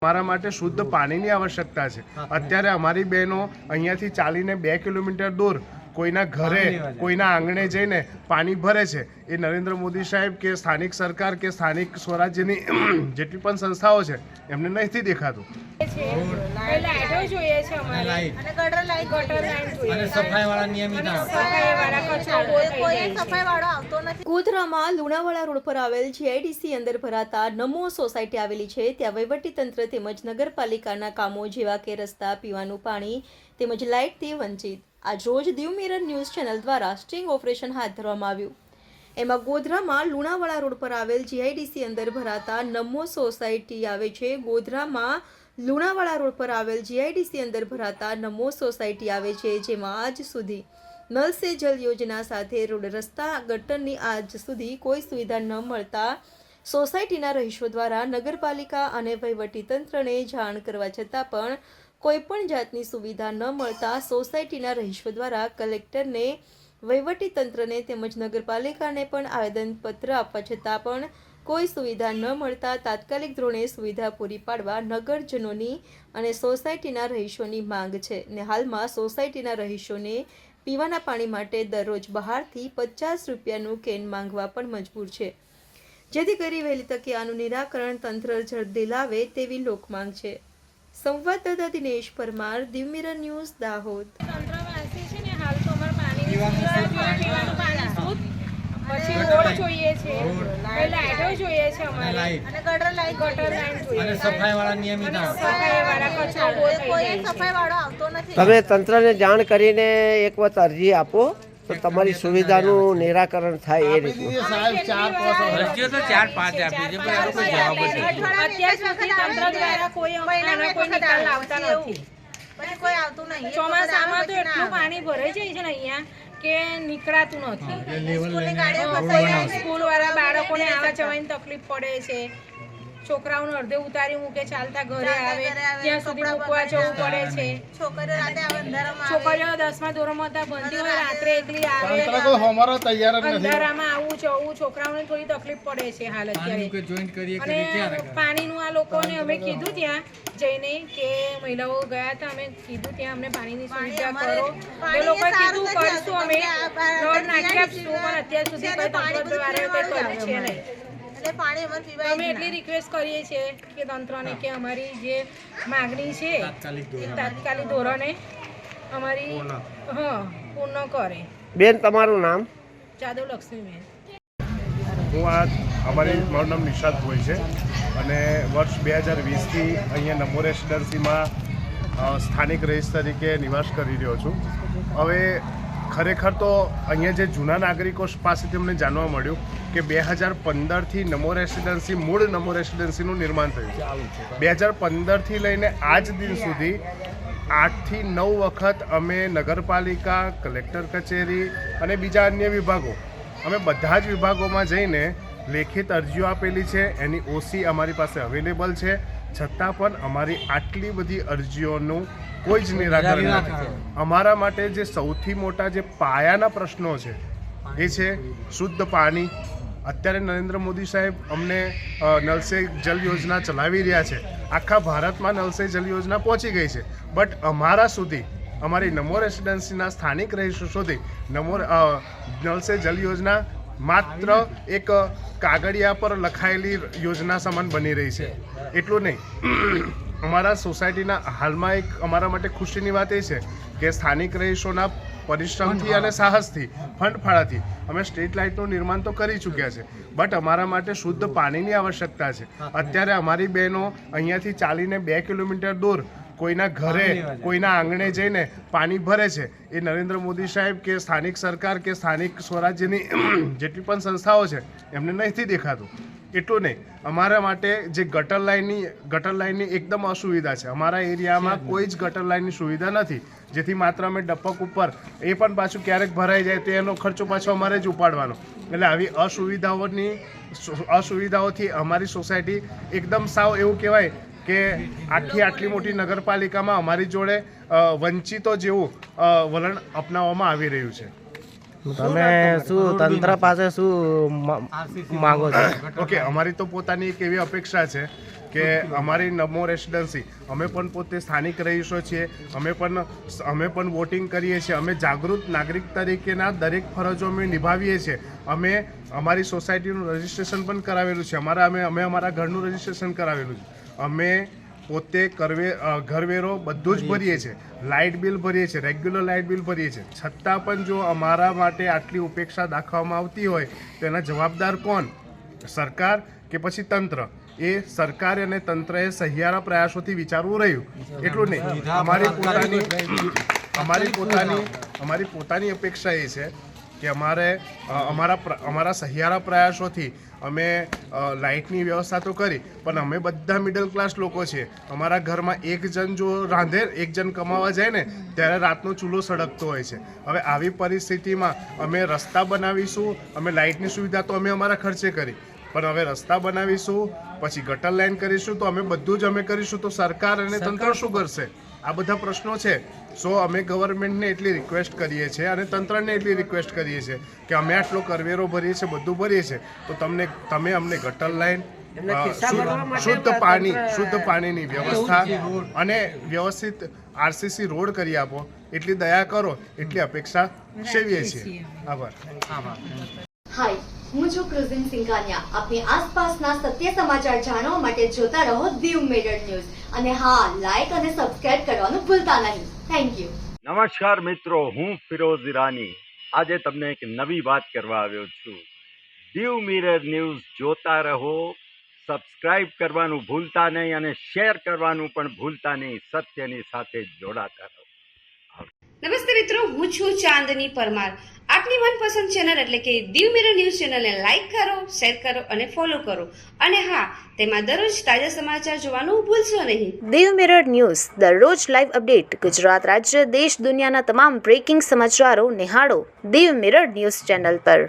અમારા માટે શુદ્ધ પાણીની આવશ્યકતા છે। અત્યારે અમારી બહેનો અહીંયાથી ચાલીને 2 કિલોમીટર દૂર કોઈના ઘરે કોઈના આંગણે જઈને પાણી ભરે છે। એ નરેન્દ્ર મોદી સાહેબ કે સ્થાનિક સરકાર કે સ્થાનિક સ્વરાજ્યની જેટલી પણ સંસ્થાઓ છે એમને નથી દેખાતું। ગોધરામાં લુણાવાડા રોડ પર આવેલ જીઆઈડીસી અંદર ભરાતા નમો સોસાયટી આવેલી છે। ત્યાં વહીવટીતંત્ર તેમજ નગરપાલિકાના કામો જેવા કે રસ્તા, પીવાનું પાણી તેમજ લાઇટથી વંચિત। આજ રોજ દીવ મિરર ન્યૂઝ ચેનલ દ્વારા સ્ટિંગ ઓપરેશન હાથ ધરવામાં આવ્યું। એમાં ગોધરામાં લુણાવાડા રોડ પર આવેલ જીઆઈડીસી અંદર ભરાતા નમો સોસાયટી આવે છે। ગોધરામાં લુણાવાડા રોડ પર આવેલ જીઆઈડીસી અંદર ભરાતા નમો સોસાયટી આવે છે, જેમાં આજ સુધી નલ સે જલ યોજના સાથે રોડ, રસ્તા, ગટરની આજ સુધી કોઈ સુવિધા ન મળતા સોસાયટીના રહીશો દ્વારા નગરપાલિકા અને વહીવટીતંત્રને જાણ કરવા છતાં પણ કોઈ પણ જાતની સુવિધા ન મળતા સોસાયટીના રહીશો દ્વારા કલેક્ટરને, વહીવટીતંત્રને તેમજ નગરપાલિકાને પણ આવેદનપત્ર આપવા છતાં પણ કોઈ સુવિધા ન મળતા તાત્કાલિક ધોરણે સુવિધા પૂરી પાડવા નગરજનોની અને સોસાયટીના રહીશોની માંગ છે। ને હાલમાં સોસાયટીના રહીશોને પીવાના પાણી માટે દરરોજ બહારથી 50 રૂપિયાનું કેન માંગવા પણ મજબૂર છે, જેથી કરી વહેલી તકે આનું નિરાકરણ તંત્ર જલ્દી લાવે તેવી લોકમાંગ છે। સંવાદદાતા દિનેશ પરમાર, દીવ મિરર ન્યૂઝ, દાહોદ। પછી રોડ જોઈએ છે, લાઈટો જોઈએ છે અમારે, અને ગટર લાઈન જોઈએ, અને સફાઈવાળા નિયમિત સફાઈવાળા કચરો કોઈ સફાઈવાળો આવતો નથી। તમે તંત્રને જાણ કરીને એક વખત અરજી આપો તો તમારી સુવિધાનું નિરાકરણ થાય એ રીતનું। અત્યાર સુધી તંત્ર દ્વારા કોઈ નિકાલ લાવતા નથી, કોઈ આવતું નહીં। ચોમાસામાં તો એટલું પાણી ભરાઈ જાય છે ને અહીંયા કે નીકળાતું નથી। સ્કૂલ વાળા બાળકોને આવા જવાની તકલીફ પડે છે। છોકરાઓને અડધે ઉતારી મૂકે, ચાલતા ઘરે આવે ત્યાં સુધી મૂકવા જવું પડે છે। છોકરીઓ 10મા ધોરણમાં ભણતી હોય, રાત્રે એકલી આવે, અંધારામાં આવું જવું, છોકરાઓને થોડી તકલીફ પડે છે હાલ અત્યારે। અને પાણીનું આ લોકોને અમે કીધું ત્યાં જઈને કે મહિલાઓ ગયા હતા, અમે કીધું ત્યાં અમને પાણીની સુવિધા કરો, એ લોકોએ કીધું કરીશું, અમે નળ નાખી આપશું, પણ અત્યાર સુધી કોઈ તંત્ર દ્વારા કંઈ કર્યું છે નહીં। અમે એટલી રિક્વેસ્ટ કરીએ છીએ કે તંત્રને કે અમારી જે માગણી છે તાત્કાલિક ધોરણે અમારી પૂર્ણ કરે। બેન, તમારું નામ? જાદવ લક્ષ્મીબેન। મારું નામ નિશાદ હોય છે અને વર્ષ 2020થી અહીંયા નમો રેસિડેન્સીમાં સ્થાનિક રહીશ તરીકે નિવાસ કરી રહ્યો છું। હવે ખરેખર તો અહીંયા જે જૂના નાગરિકો પાસેથી અમને જાણવા મળ્યું કે 2015થી નમો રેસિડેન્સી, મૂળ નમો રેસિડેન્સીનું નિર્માણ થયું। 2015થી લઈને આજ દિન સુધી 8થી 9 વખત અમે નગરપાલિકા, કલેક્ટર કચેરી અને બીજા અન્ય વિભાગો, અમે બધા જ વિભાગોમાં જઈને લેખિત અરજીઓ આપેલી છે। એની ઓસી અમારી પાસે અવેલેબલ છે, છતાં પણ અમારી આટલી બધી અરજીઓનું કોઈ જ નિરાકરણ નથી। અમારા માટે જે સૌથી મોટા જે પાયાના પ્રશ્નો છે એ છે શુદ્ધ પાણી। અત્યારે નરેન્દ્ર મોદી સાહેબ અમને નલ સે જલ યોજના ચલાવી રહ્યા છે। આખા ભારતમાં નલ સે જલ યોજના પહોંચી ગઈ છે, બટ અમારા સુધી, અમારી નમો રેસિડેન્સીના સ્થાનિક રહીશો સુધી નલ સે જલ યોજના માત્ર એક કાગળિયા પર લખાયેલી યોજના સમાન બની રહી છે। એટલું નહીં, અમારા સોસાયટીના હાલમાં એક અમારા માટે ખુશીની વાત એ છે કે સ્થાનિક રહીશોના પરિશ્રમથી અને સાહસથી, ફંડ ફાળાથી અમે સ્ટ્રીટ લાઇટનું નિર્માણ તો કરી ચૂક્યા છે, બટ અમારા માટે શુદ્ધ પાણીની આવશ્યકતા છે। અત્યારે અમારી બહેનો અહીંયાથી ચાલીને 2 કિલોમીટર દૂર કોઈના ઘરે કોઈના આંગણે જઈને પાણી ભરે છે। એ નરેન્દ્ર મોદી સાહેબ કે સ્થાનિક સરકાર કે સ્થાનિક સ્વરાજ્યની જેટલી પણ સંસ્થાઓ છે એમને નથી દેખાતું। એટલું નહીં, અમારા માટે જે ગટર લાઇનની એકદમ અસુવિધા છે। અમારા એરિયામાં કોઈ જ ગટર લાઇનની સુવિધા નથી, જેથી માત્ર અમે ડપક ઉપર, એ પણ પાછું ક્યારેક ભરાઈ જાય તો એનો ખર્ચો પાછો અમારે જ ઉપાડવાનો। એટલે આવી અસુવિધાઓથી અમારી સોસાયટી એકદમ સાવ એવું કહેવાય કે આટલી મોટી નગરપાલિકામાં અમારી જોડે વંચિતો જેવું વલણ અપનાવવામાં આવી રહ્યું છે। તમે શું તંત્ર પાસે શું માંગો છો? ઓકે, અમારી તો પોતાની એક એવી અપેક્ષા છે કે અમારી નમો રેસિડેન્સી અમે પણ પોતે સ્થાનિક રહીશો છીએ, અમે પણ વોટિંગ કરીએ છીએ, અમે જાગૃત નાગરિક તરીકેના દરેક ફરજો અમે નિભાવીએ છીએ. અમે અમારી સોસાયટીનું રજિસ્ટ્રેશન પણ કરાવેલું છે, અમે અમારા ઘરનું રજિસ્ટ્રેશન કરાવેલું છે, અમે પોતે ઘરવેરો બધું જ ભરીએ છીએ, લાઇટ બિલ ભરીએ છીએ, રેગ્યુલર લાઇટ બિલ ભરીએ છીએ. છતાં પણ જો અમારા માટે આટલી ઉપેક્ષા દાખવવામાં આવતી હોય તો એના જવાબદાર કોણ? સરકાર કે પછી તંત્ર? એ સરકાર અને તંત્રએ સહિયારા પ્રયાસોથી વિચારવું રહ્યું, એટલું નહીં. અમારી પોતાની અપેક્ષા એ છે કે અમારા સહિયારા પ્રયાસોથી અમે લાઇટની વ્યવસ્થા તો કરી, પણ અમે બધા મિડલ ક્લાસ લોકો છીએ. અમારા ઘરમાં એક જણ જો રાંધે, એક જણ કમાવા જાય ને ત્યારે રાતનો ચૂલો સળગતો હોય છે. હવે આવી પરિસ્થિતિમાં અમે રસ્તા બનાવીશું, અમે લાઇટની સુવિધા તો અમે અમારા ખર્ચે કરી, પણ હવે રસ્તા બનાવીશું, પછી ગટર લાઈન કરીશું, તો અમે બધું જ અમે કરીશું, તો સરકાર અને તંત્ર શું કરશે? આ બધા પ્રશ્નો છે. સો અમે ગવર્મેન્ટને એટલી રિક્વેસ્ટ કરીએ છીએ અને તંત્રને એટલી રિક્વેસ્ટ કરીએ છીએ કે અમે આટલો કરવેરો ભરીએ છીએ, બધું ભરીએ છીએ, તો તમે અમને ગટર લાઈન, શુદ્ધ પાણીની વ્યવસ્થા અને વ્યવસ્થિત RCC રોડ કરી આપો, એટલી દયા કરો, એટલી અપેક્ષા સેવીએ છીએ. આભાર. હાય, હું છું ક્રુઝિન સિંઘાનિયા. આપની આસપાસના સત્ય સમાચાર જાણવા માટે જોતા રહો દીવ મિરર ન્યૂઝ, અને હા, લાઈક અને સબસ્ક્રાઇબ કરવાનું ભૂલતા નહીં. Thank you. નમસ્કાર મિત્રો, હું ફિરોઝ ઈરાની આજે તમને એક નવી વાત કરવા આવ્યો છું. દીવ મિરર ન્યૂઝ જોતા રહો, સબસ્ક્રાઇબ કરવાનું ભૂલતા નહીં અને શેર કરવાનું પણ ભૂલતા નહીં. સત્યની સાથે જોડાતા રહો. નમસ્તે મિત્રો, હું છું ચાંદની પરમાર. આપની મનપસંદ ચેનલ એટલે કે દીવ મિરર ન્યૂઝ ચેનલને લાઈક કરો, શેર કરો અને ફોલો કરો. અને હા, તેમાં દરરોજ તાજા સમાચાર જોવાનું ભૂલશો નહીં. દીવ મિરર ન્યૂઝ દરરોજ લાઈવ અપડેટ, ગુજરાત રાજ્ય, દેશ દુનિયાના તમામ બ્રેકિંગ સમાચારો નિહાળો દીવ મિરર ન્યૂઝ ચેનલ પર.